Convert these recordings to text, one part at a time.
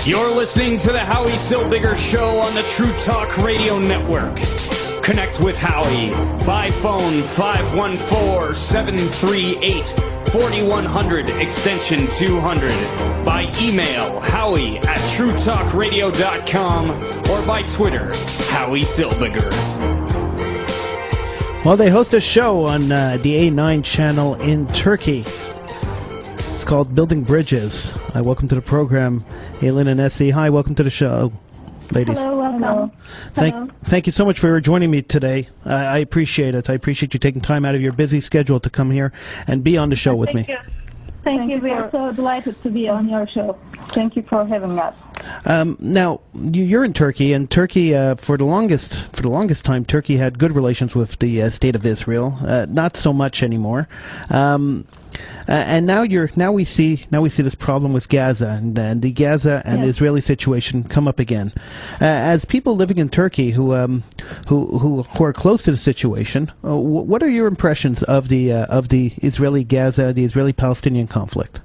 You're listening to the Howie Silbiger Show on the True Talk Radio Network. Connect with Howie by phone 514-738-4100 extension 200, by email howie@truetalkradio.com, or by Twitter, Howie Silbiger. Well, they host a show on the A9 channel in Turkey. It's called Building Bridges. Welcome to the program, Aylin and Essie. Hi, welcome to the show, ladies. Hello, welcome. Thank you so much for joining me today. I appreciate it. I appreciate you taking time out of your busy schedule to come here and be on the show with me. Thank you. We are so delighted to be on your show. Thank you for having us. Now, you're in Turkey, and Turkey, for the longest time, Turkey had good relations with the state of Israel. Not so much anymore. And now we see this problem with Gaza, and the Gaza and Israeli situation come up again. As people living in Turkey who are close to the situation, what are your impressions of the Israeli Gaza, the Israeli Palestinian conflict?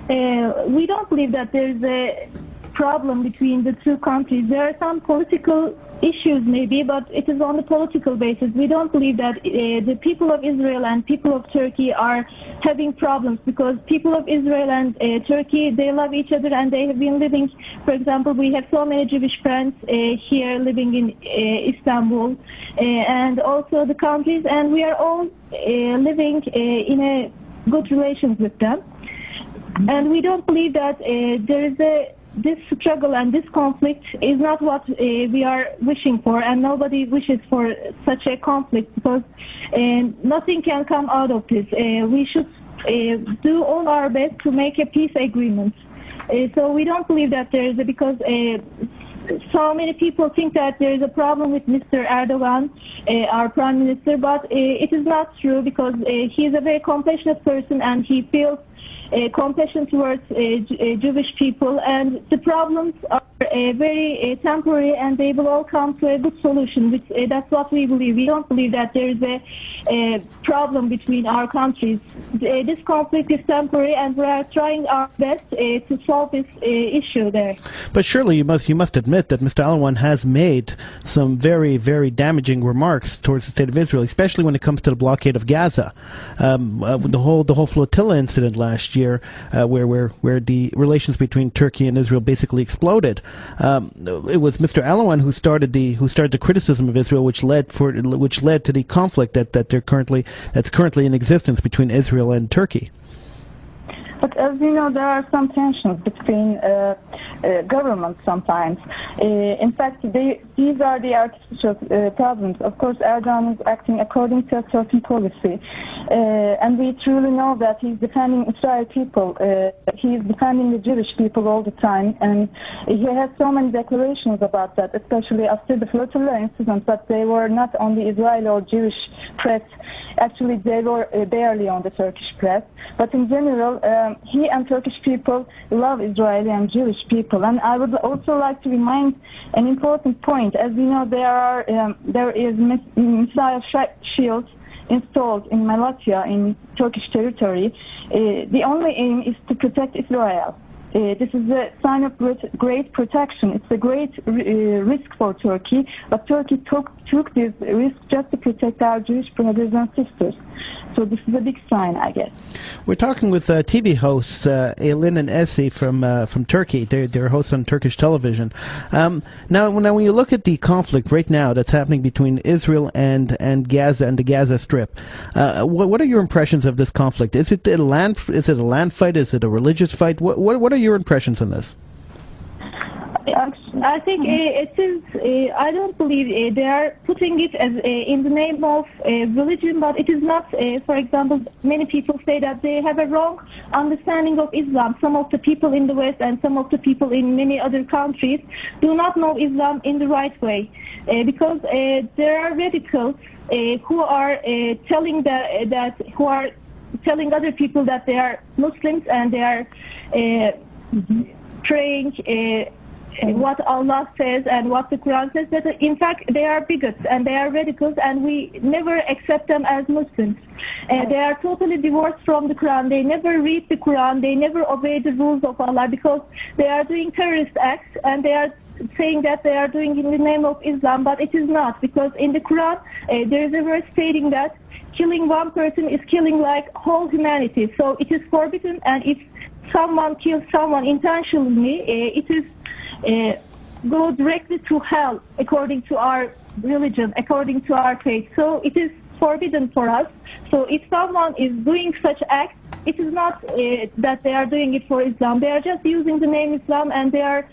We don't believe that there's a problem between the two countries. There are some political issues maybe, but it is on the political basis. We don't believe that the people of Israel and people of Turkey are having problems, because people of Israel and Turkey, they love each other, and they have been living. For example, we have so many Jewish friends here living in Istanbul, and also the countries, and we are all living in a good relations with them. And we don't believe that there is this struggle and this conflict is not what we are wishing for, and nobody wishes for such a conflict, because nothing can come out of this. We should do all our best to make a peace agreement. So we don't believe that there is because so many people think that there is a problem with Mr. Erdogan, our Prime Minister, but it is not true, because he is a very compassionate person, and he feels compassion towards Jewish people, and the problems are very temporary, and they will all come to a good solution. That's what we believe. We don't believe that there is a problem between our countries. This conflict is temporary, and we are trying our best to solve this issue there. But surely you must admit that Mr. Erdogan has made some very, very damaging remarks towards the state of Israel, especially when it comes to the blockade of Gaza. The whole flotilla incident last year, where the relations between Turkey and Israel basically exploded. It was Mr. Erdogan who started the criticism of Israel, which led to the conflict that's currently in existence between Israel and Turkey. But as you know, there are some tensions between governments sometimes. In fact, these are the artificial problems. Of course, Erdogan is acting according to a certain policy. And we truly know that he's defending Israeli people. He's defending the Jewish people all the time. And he has so many declarations about that, especially after the flotilla incident, but they were not on the Israeli or Jewish press. Actually, they were barely on the Turkish press. But in general, he and Turkish people love Israeli and Jewish people. And I would also like to remind an important point. As you know, there is missile shields installed in Malatya, in Turkish territory. The only aim is to protect Israel. This is a sign of great protection. It's a great risk for Turkey, but Turkey took this risk just to protect our Jewish brothers and sisters. So this is a big sign, I guess. We're talking with TV hosts Aylin and Essie from Turkey. They're hosts on Turkish television. Now, when you look at the conflict right now that's happening between Israel and Gaza and the Gaza Strip, what are your impressions of this conflict? Is it a land fight? Is it a religious fight? What are your impressions on this? I think it is. I don't believe they are putting it as in the name of religion, but it is not. For example, many people say that they have a wrong understanding of Islam. Some of the people in the West and some of the people in many other countries do not know Islam in the right way, because there are radicals who are telling who are telling other people that they are Muslims and they are praying what Allah says and what the Quran says, that in fact they are bigots and they are radicals, and we never accept them as Muslims. They are totally divorced from the Quran. They never read the Quran. They never obey the rules of Allah, because they are doing terrorist acts, and they are saying that they are doing in the name of Islam, but it is not, because in the Quran there is a verse stating that killing one person is killing like whole humanity. So it is forbidden, and if someone kills someone intentionally, it is go directly to hell according to our religion, according to our faith. So it is forbidden for us. So if someone is doing such acts, it is not that they are doing it for Islam. They are just using the name Islam, and they are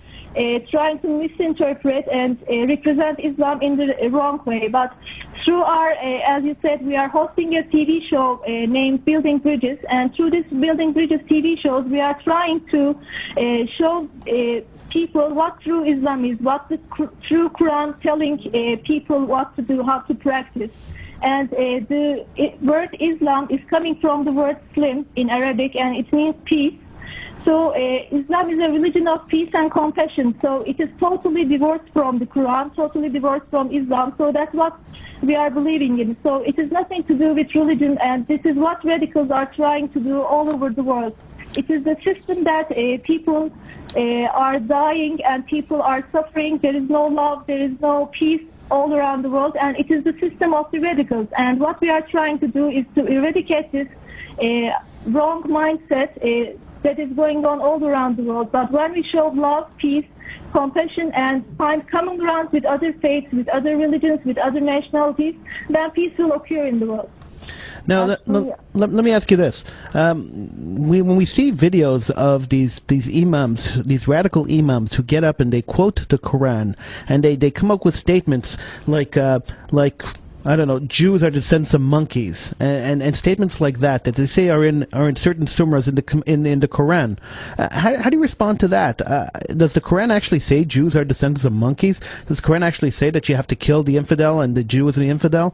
trying to misinterpret and represent Islam in the wrong way. But through our, as you said, we are hosting a TV show named Building Bridges, and through this Building Bridges TV shows, we are trying to show people what true Islam is, what the true Quran telling people what to do, how to practice. And the word Islam is coming from the word Slim in Arabic, and it means peace. So Islam is a religion of peace and compassion. So it is totally divorced from the Quran, totally divorced from Islam. So that's what we are believing in. So it has nothing to do with religion, and this is what radicals are trying to do all over the world. It is the system that people are dying and people are suffering. There is no love, there is no peace all around the world, and it is the system of the radicals. And what we are trying to do is to eradicate this wrong mindset that is going on all around the world. But when we show love, peace, compassion, and find common ground with other faiths, with other religions, with other nationalities, then peace will occur in the world. Now, let me ask you this. When we see videos of these imams, these radical imams who get up and they quote the Quran, and they come up with statements like I don't know, Jews are descendants of monkeys, and statements like that they say are in certain surahs in the Quran. How do you respond to that? Does the Quran actually say Jews are descendants of monkeys? Does the Quran actually say that you have to kill the infidel and the Jew is the infidel?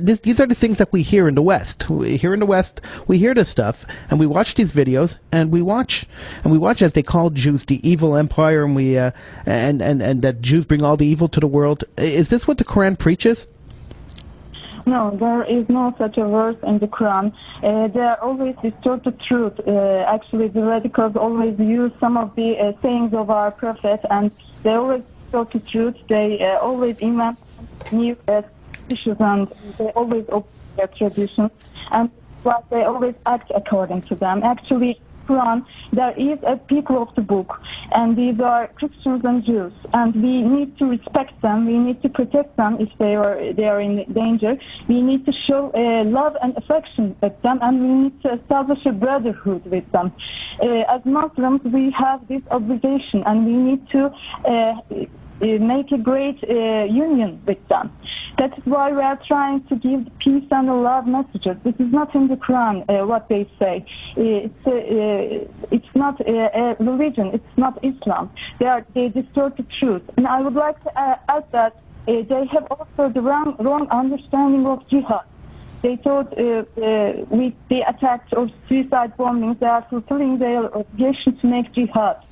These are the things that we hear in the West. Here in the West, we hear this stuff, and we watch these videos, and we watch as they call Jews the evil empire, and we and that Jews bring all the evil to the world. Is this what the Quran preaches? No, there is no such a verse in the Quran. They are always distorted truth. Actually, the radicals always use some of the sayings of our prophet, and they always distort the truth. They always invent new issues, and they always open their traditions, and but they always act according to them. Actually, Quran, there is a people of the book, and these are Christians and Jews, and we need to respect them. We need to protect them if they are in danger. We need to show love and affection with them, and we need to establish a brotherhood with them. As Muslims, we have this obligation, and we need to make a great union with them. That is why we are trying to give peace and love messages. This is not in the Quran what they say. It's not a religion. It's not Islam. They distort the truth. And I would like to add that they have also the wrong understanding of jihad. They thought with the attacks or suicide bombings, they are fulfilling their obligation to make jihad.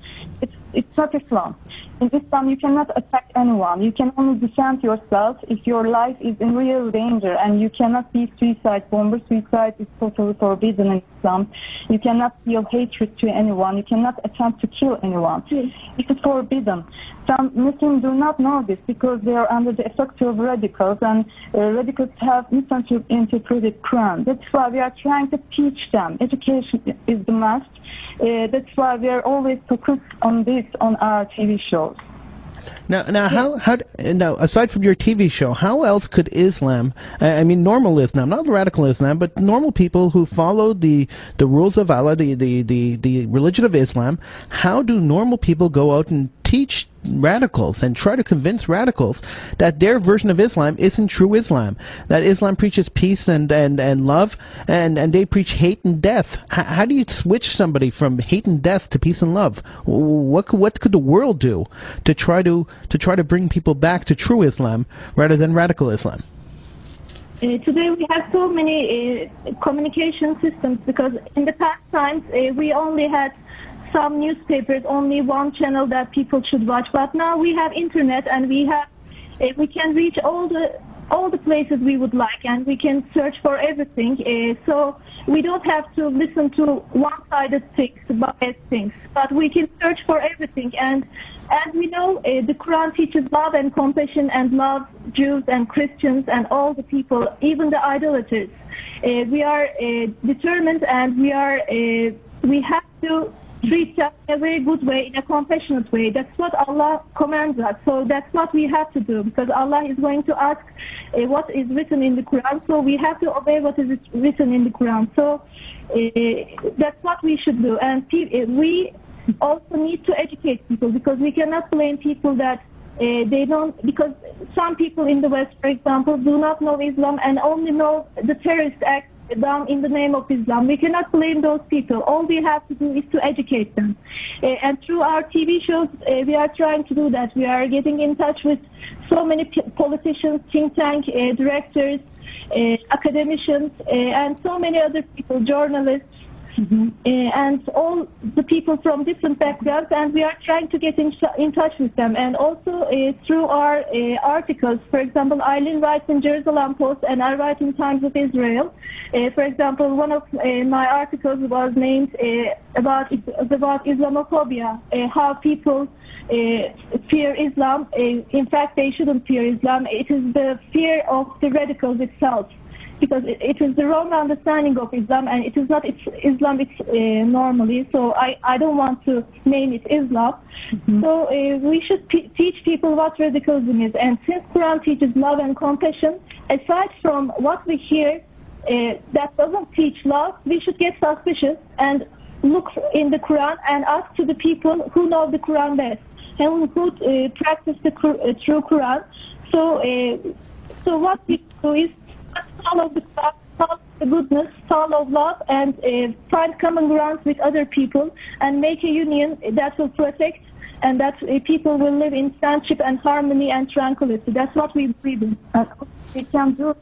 It's not Islam. In Islam, you cannot attack anyone. You can only defend yourself if your life is in real danger, and you cannot be suicide bomber. Suicide is totally forbidden in Islam. You cannot feel hatred to anyone. You cannot attempt to kill anyone. It is forbidden. Some Muslims do not know this because they are under the effect of radicals, and radicals have misinterpreted Quran. That's why we are trying to teach them. Education is the must. That's why we are always focused on this on our TV shows. Now, how aside from your TV show, how else could Islam, I mean normal Islam, not radical Islam, but normal people who follow the rules of Allah, the religion of Islam, how do normal people go out and teach radicals and try to convince radicals that their version of Islam isn't true Islam, that Islam preaches peace and love, and they preach hate and death? How do you switch somebody from hate and death to peace and love? What could the world do to try to bring people back to true Islam rather than radical Islam? Today we have so many communication systems, because in the past times we only had some newspapers, only one channel that people should watch. But now we have internet, and we can reach all the places we would like, and we can search for everything. So we don't have to listen to one-sided things, biased things, but we can search for everything. And as we know, the Quran teaches love and compassion and love Jews and Christians and all the people, even the idolaters. We are determined, and we have to treat them in a very good way, in a compassionate way. That's what Allah commands us. So that's what we have to do, because Allah is going to ask what is written in the Quran. So we have to obey what is written in the Quran. So that's what we should do. And we also need to educate people, because we cannot blame people that they don't, because some people in the West, for example, do not know Islam and only know the terrorist acts done in the name of Islam. We cannot blame those people. All we have to do is to educate them. And through our TV shows, we are trying to do that. We are getting in touch with so many politicians, think tank directors, academicians, and so many other people, journalists, and all the people from different backgrounds, and we are trying to get in touch with them. And also through our articles, for example, Aylin writes in Jerusalem Post and I write in Times of Israel. For example, one of my articles was named about Islamophobia, how people fear Islam. In fact, they shouldn't fear Islam. It is the fear of the radicals itself, because it is the wrong understanding of Islam, and it is not Islam normally. So I don't want to name it Islam. So we should teach people what radicalism is. And since Quran teaches love and compassion, aside from what we hear that doesn't teach love, we should get suspicious and look in the Quran and ask to the people who know the Quran best and who practice the true Quran. So what we do is follow the Quran, follow the goodness, follow love, and find common grounds with other people and make a union that will protect and that people will live in friendship and harmony and tranquility. That's what we believe in. We can do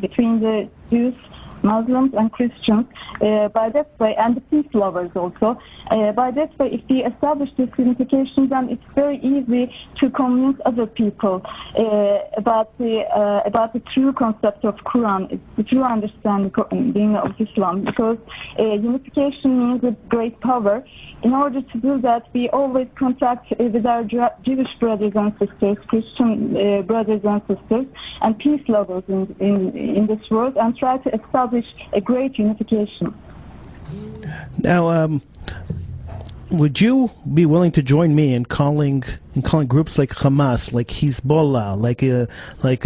between the Jews, Muslims and Christians by that way, and the peace lovers also. By that way, if we establish this unification, then it's very easy to convince other people about the true concept of Quran, the true understanding of Islam, because unification means with great power. In order to do that, we always contact with our Jewish brothers and sisters, Christian brothers and sisters, and peace lovers in this world, and try to establish a great unification. Now, would you be willing to join me in calling groups like Hamas, like Hezbollah, like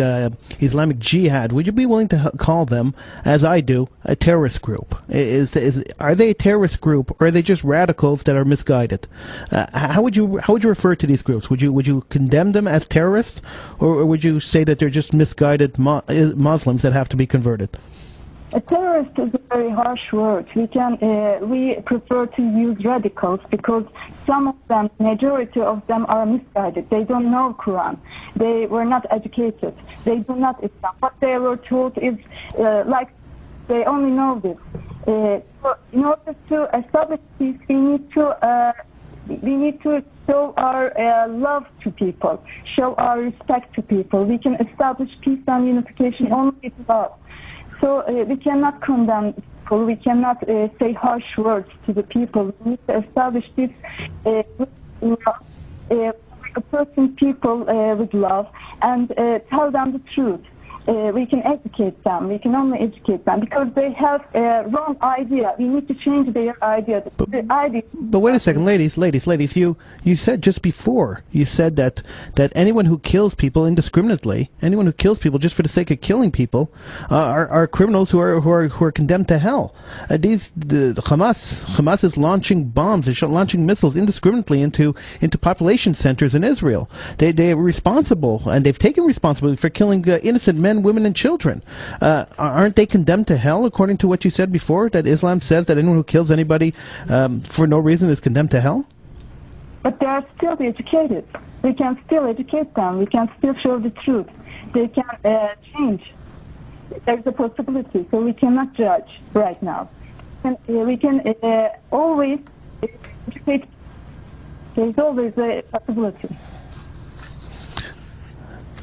Islamic Jihad? Would you be willing to call them, as I do, a terrorist group? Are they a terrorist group, or are they just radicals that are misguided? How would you refer to these groups? Would you condemn them as terrorists, or would you say that they're just misguided Muslims that have to be converted? A terrorist is a very harsh word. We prefer to use radicals, because some of them, majority of them, are misguided. They don't know Quran. They were not educated. They do not Islam. What they were taught is like they only know this. So in order to establish peace, we need to show our love to people, show our respect to people. We can establish peace and unification only with love. So we cannot condemn people, we cannot say harsh words to the people. We need to establish this approaching people with love and tell them the truth. We can educate them. We can only educate them because they have a wrong idea. We need to change their idea. But wait a second, ladies. You said just before, you said that anyone who kills people indiscriminately, anyone who kills people just for the sake of killing people, are criminals who are condemned to hell. Hamas is launching bombs, they're launching missiles indiscriminately into population centers in Israel. They are responsible, and they've taken responsibility for killing innocent men, women, and children. Aren't they condemned to hell, according to what you said before, that Islam says that anyone who kills anybody for no reason is condemned to hell? But they are still educated. We can still educate them. We can still show the truth. They can change. There's a possibility, so we cannot judge right now. we can always educate. There's always a possibility.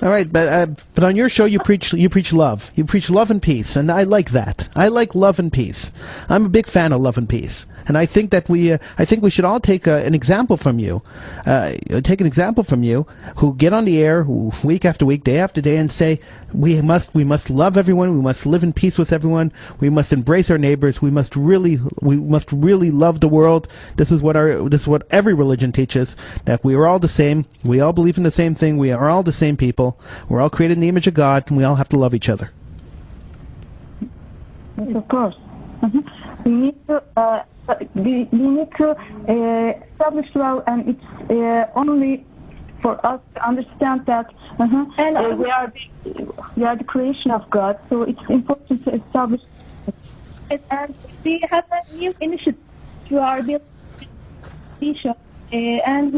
All right, but on your show you preach love. You preach love and peace, and I like that. I like love and peace. I'm a big fan of love and peace, and I think that we should all take an example from you. Take an example from you, who get on the air week after week, day after day, and say we must love everyone. We must live in peace with everyone. We must embrace our neighbors. We must really love the world. This is what every religion teaches, that we are all the same. We all believe in the same thing. We are all the same people. We're all created in the image of God, and we all have to love each other. Yes, of course. We need to establish love, and it's only for us to understand that and we are the creation of God, so it's important to establish. And we have a new initiative through our Building show, and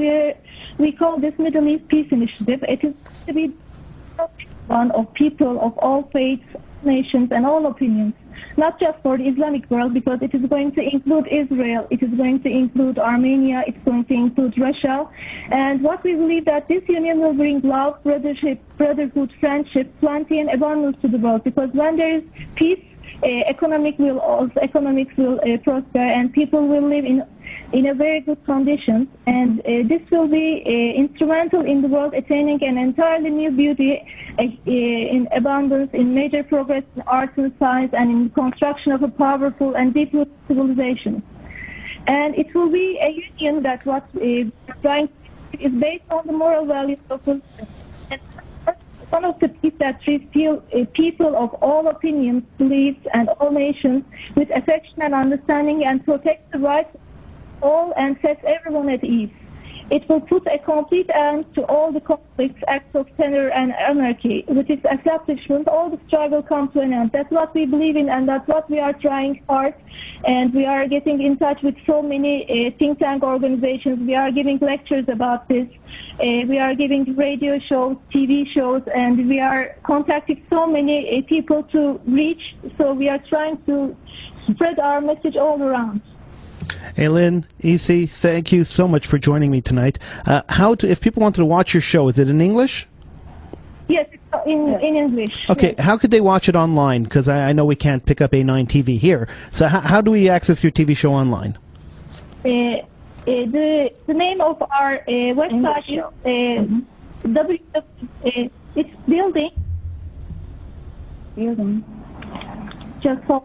we call this Middle East Peace Initiative. It is to be one of people of all faiths, nations, and all opinions, not just for the Islamic world, because it is going to include Israel, it is going to include Armenia, it's going to include Russia. And what we believe that this union will bring love, brotherhood, friendship, plenty, and abundance to the world, because when there is peace, economics will prosper, and people will live in a very good conditions, and this will be instrumental in the world attaining an entirely new beauty in abundance, in major progress in art and science, and in construction of a powerful and deep-rooted civilization. And it will be a union that what is trying to is based on the moral values of the and one of the peace that treats people of all opinions, beliefs, and all nations with affection and understanding, and protects the rights of all and sets everyone at ease. It will put a complete end to all the conflicts, acts of terror, and anarchy. With its establishment, all the struggle comes to an end. That's what we believe in, and that's what we are trying hard. And we are getting in touch with so many think tank organizations. We are giving lectures about this. We are giving radio shows, TV shows, and we are contacting so many people to reach. So we are trying to spread our message all around. Aylin, Isi, thank you so much for joining me tonight. If people wanted to watch your show, is it in English? Yes, in English. Okay, yes. How could they watch it online? Because I know we can't pick up A9 TV here. So how do we access your TV show online? The name of our website is it's Building. Just for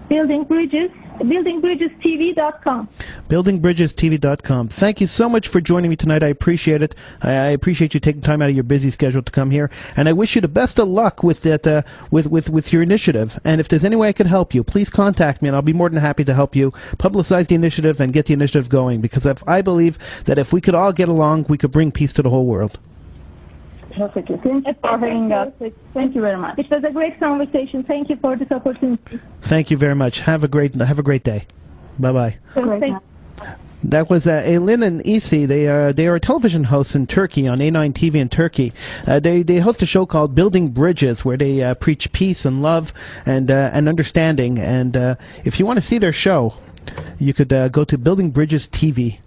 buildingbridgestv.com. buildingbridgestv.com. Thank you so much for joining me tonight. I appreciate it. I appreciate you taking time out of your busy schedule to come here, and I wish you the best of luck with that with your initiative. And if there's any way I can help you, please contact me, and I'll be more than happy to help you publicize the initiative and get the initiative going, because I believe that if we could all get along, we could bring peace to the whole world. Perfect. Thank you for having us. Thank you very much. It was a great conversation. Thank you for this opportunity. Thank you very much. Have a great day. Bye-bye. That was Aylin and Isi. They are television hosts in Turkey on A9 TV in Turkey. They host a show called Building Bridges, where they preach peace and love and understanding. And if you want to see their show, you could go to buildingbridgestv.com.